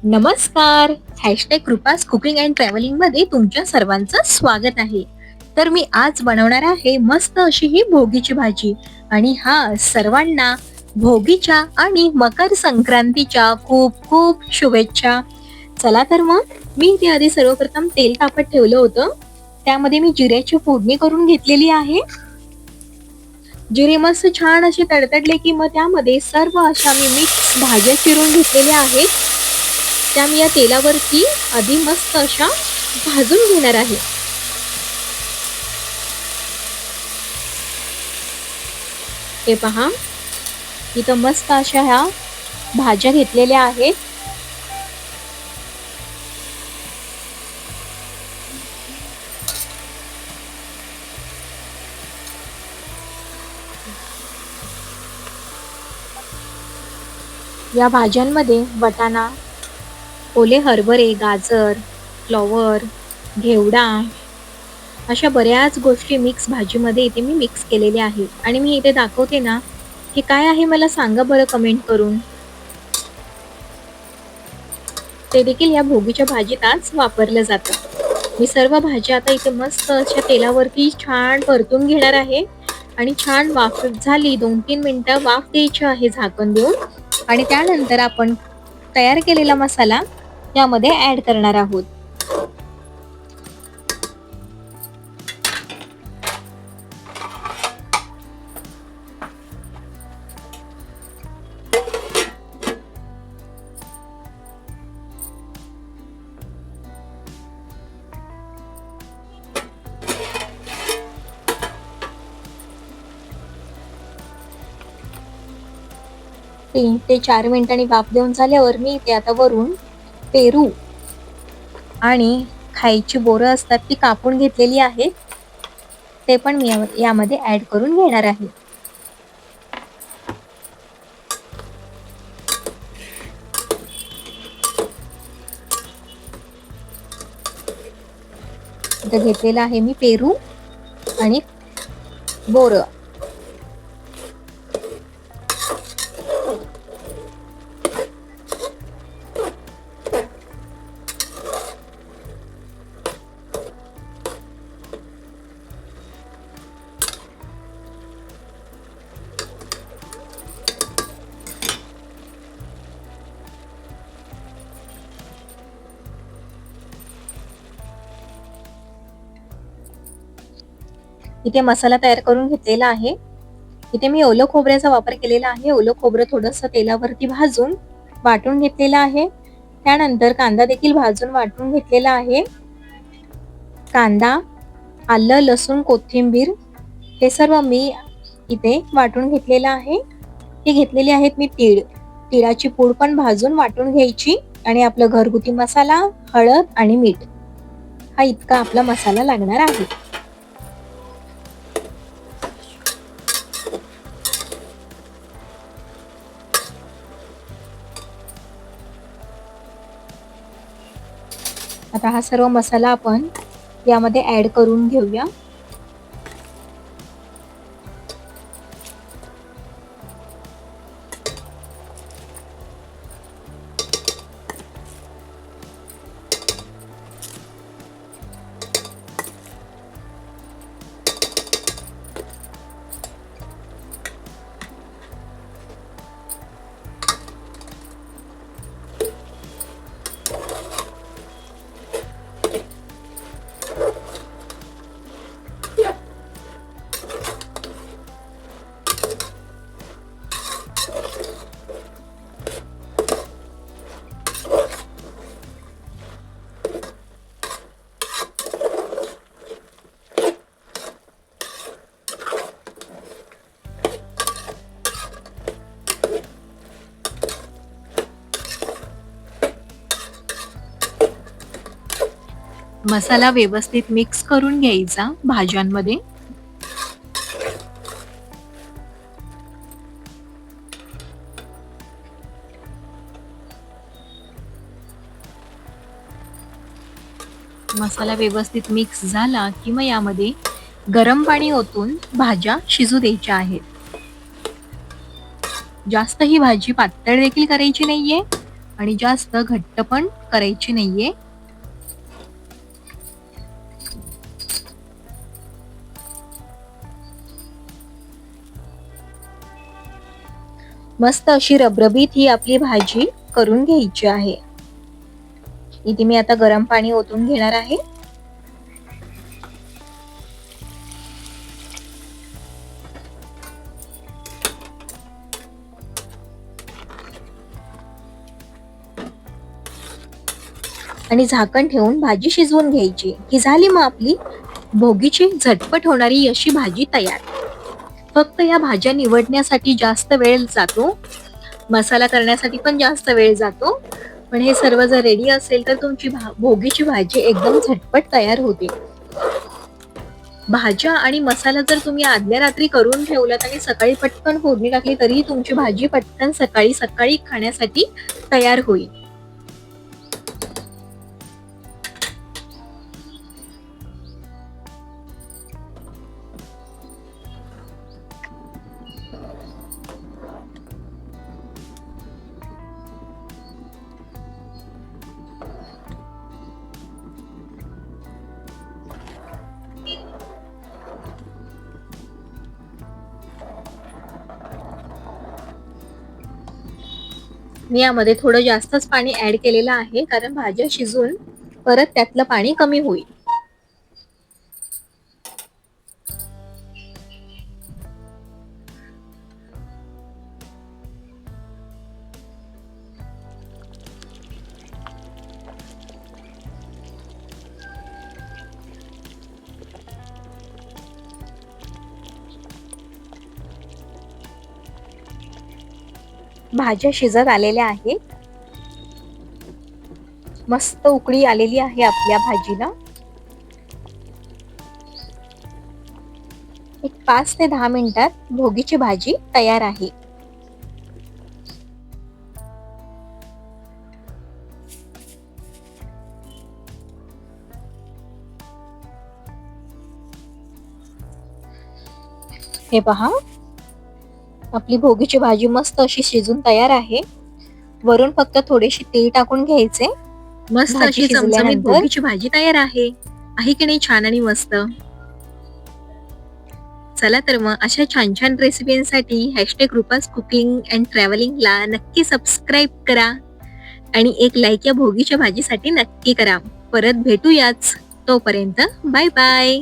नमस्कार. Hashtag कृपास cooking and travelling मध्ये तुमच्या सर्वांचं स्वागत आहे. तर मी आज बनवणार आहे मस्त अशी ही भोगीची भाजी आणि सर्वांना भोगीच्या आणि मकर संक्रांतीच्या खूप खूप शुभेच्छा. चला तर मग मी इथे आधी सर्वप्रथम तेल तापत ठेवलं होतं. त्यामध्ये मी जिऱ्याची फोडणी करून घेतलेली आहे. जिरे मस्त छान असे तडतडले की मग त्यामध्ये सर्व अशा मी मिक्स भाज्या चिरून घेतलेल्या आहेत. त्या मी या तेलावरती आधी मस्त अशा भाजून घेणार आहे. हे पहा, इथं मस्त अशा ह्या भाज्या घेतलेल्या आहेत. या भाज्यांमध्ये वाटाणा, ओले हरभरे, गाजर, फ्लॉवर, घेवडा अशा बऱ्याच गोष्टी मिक्स भाजीमध्ये इथे मी मिक्स केलेल्या आहेत. आणि मी इथे दाखवते ना, हे काय आहे मला सांगा बरं कमेंट करून. ते देखील या भोगीच्या भाजीत आज वापरलं जातं. मी सर्व भाज्या आता इथे मस्त अशा तेलावरती छान परतून घेणार आहे आणि छान वाफ झाली 2-3 मिनिटं वाफ द्यायची आहे झाकण देऊन. आणि त्यानंतर आपण तयार केलेला मसाला यामध्ये ऍड करणार आहोत. तीन ते 4 मिनिटांनी वाफ देऊन झाल्यावर मी इथे आता वरून पेरू आणि खायची बोरं असतात ती कापून घेतलेली आहेत. ते पण मी यामध्ये ऍड करून घेणार आहे. इथं घेतलेलं आहे मी पेरू आणि बोरं. इथे मसाला तयार करून घेतलेला आहे. इथे मी ओलं खोबऱ्याचा वापर केलेला आहे. ओलं खोबरं थोडंसं तेलावरती भाजून वाटून घेतलेलं आहे. त्यानंतर कांदा देखील भाजून वाटून घेतलेला आहे. कांदा, आलं, लसूण, कोथिंबीर हे सर्व मी इथे वाटून घेतलेलं आहे. हे घेतलेले आहेत मी तीळ. तिळाची पूड पण भाजून वाटून घ्यायची आणि आपलं घरगुती मसाला, हळद आणि मीठ हा इतका आपला मसाला लागणार आहे. आता हा सर्व मसाला आपण यामध्ये ऍड करून घेऊया. मसाला व्यवस्थित मिक्स करून घ्यायचा भाज्यांमध्ये. मसाला व्यवस्थित मिक्स झाला की मग यामध्ये गरम पाणी ओतून भाज्या शिजू द्यायच्या आहेत. जास्त ही भाजी पातळ देखील करायची नाहीये आणि जास्त घट्ट पण करायची नाहीये. मस्त अशी रबरबीत ही आपली भाजी करून घ्यायची आहे. इथे मी आता गरम पाणी ओतून घेणार आहे. आणि झाकण ठेवून भाजी शिजवून घ्यायची. ही झाली मग आपली भोगीची झटपट होणारी अशी भाजी तयार. फक्त या भाज्या निवडण्यासाठी जास्त वेळ जातो, मसाला करण्यासाठी पण जास्त वेळ जातो, पण हे सर्व जर रेडी असेल तर तुमची भोगीची भाजी एकदम झटपट तयार होते. भाज्या आणि मसाला जर तुम्ही आदल्या रात्री करून ठेवलात आणि सकाळी पटकन फोडणी टाकली तरी तुमची भाजी पटकन सकाळी सकाळी खाण्यासाठी तयार होईल. मी यामध्ये थोडं जास्तच पाणी ऍड केलेलं आहे, कारण भाज्या शिजून परत त्यातलं पाणी कमी होईल. भाज्या शिजत आलेल्या आहेत. मस्त उकळी आलेली आहे आपल्या भाजीला. एक 5 ते 10 मिनिटात भोगीची भाजी तयार आहे. हे पहा, आपली भोगीची भाजी मस्त अशी शिजून तयार आहे. वरून फक्त थोडेसे तेल टाकून घ्यायचे. मस्त अशी चमचमीत भोगीची भाजी तयार आहे. आहे की नाही छान आणि मस्त? चला तर मग अशा छान छान रेसिपींसाठी #रुपास कुकिंग अँड ट्रॅव्हलिंगला नक्की सबस्क्राईब करा आणि एक लाईक या भोगीच्या भाजीसाठी नक्की करा. परत भेटूयाच. तोपर्यंत बाय बाय.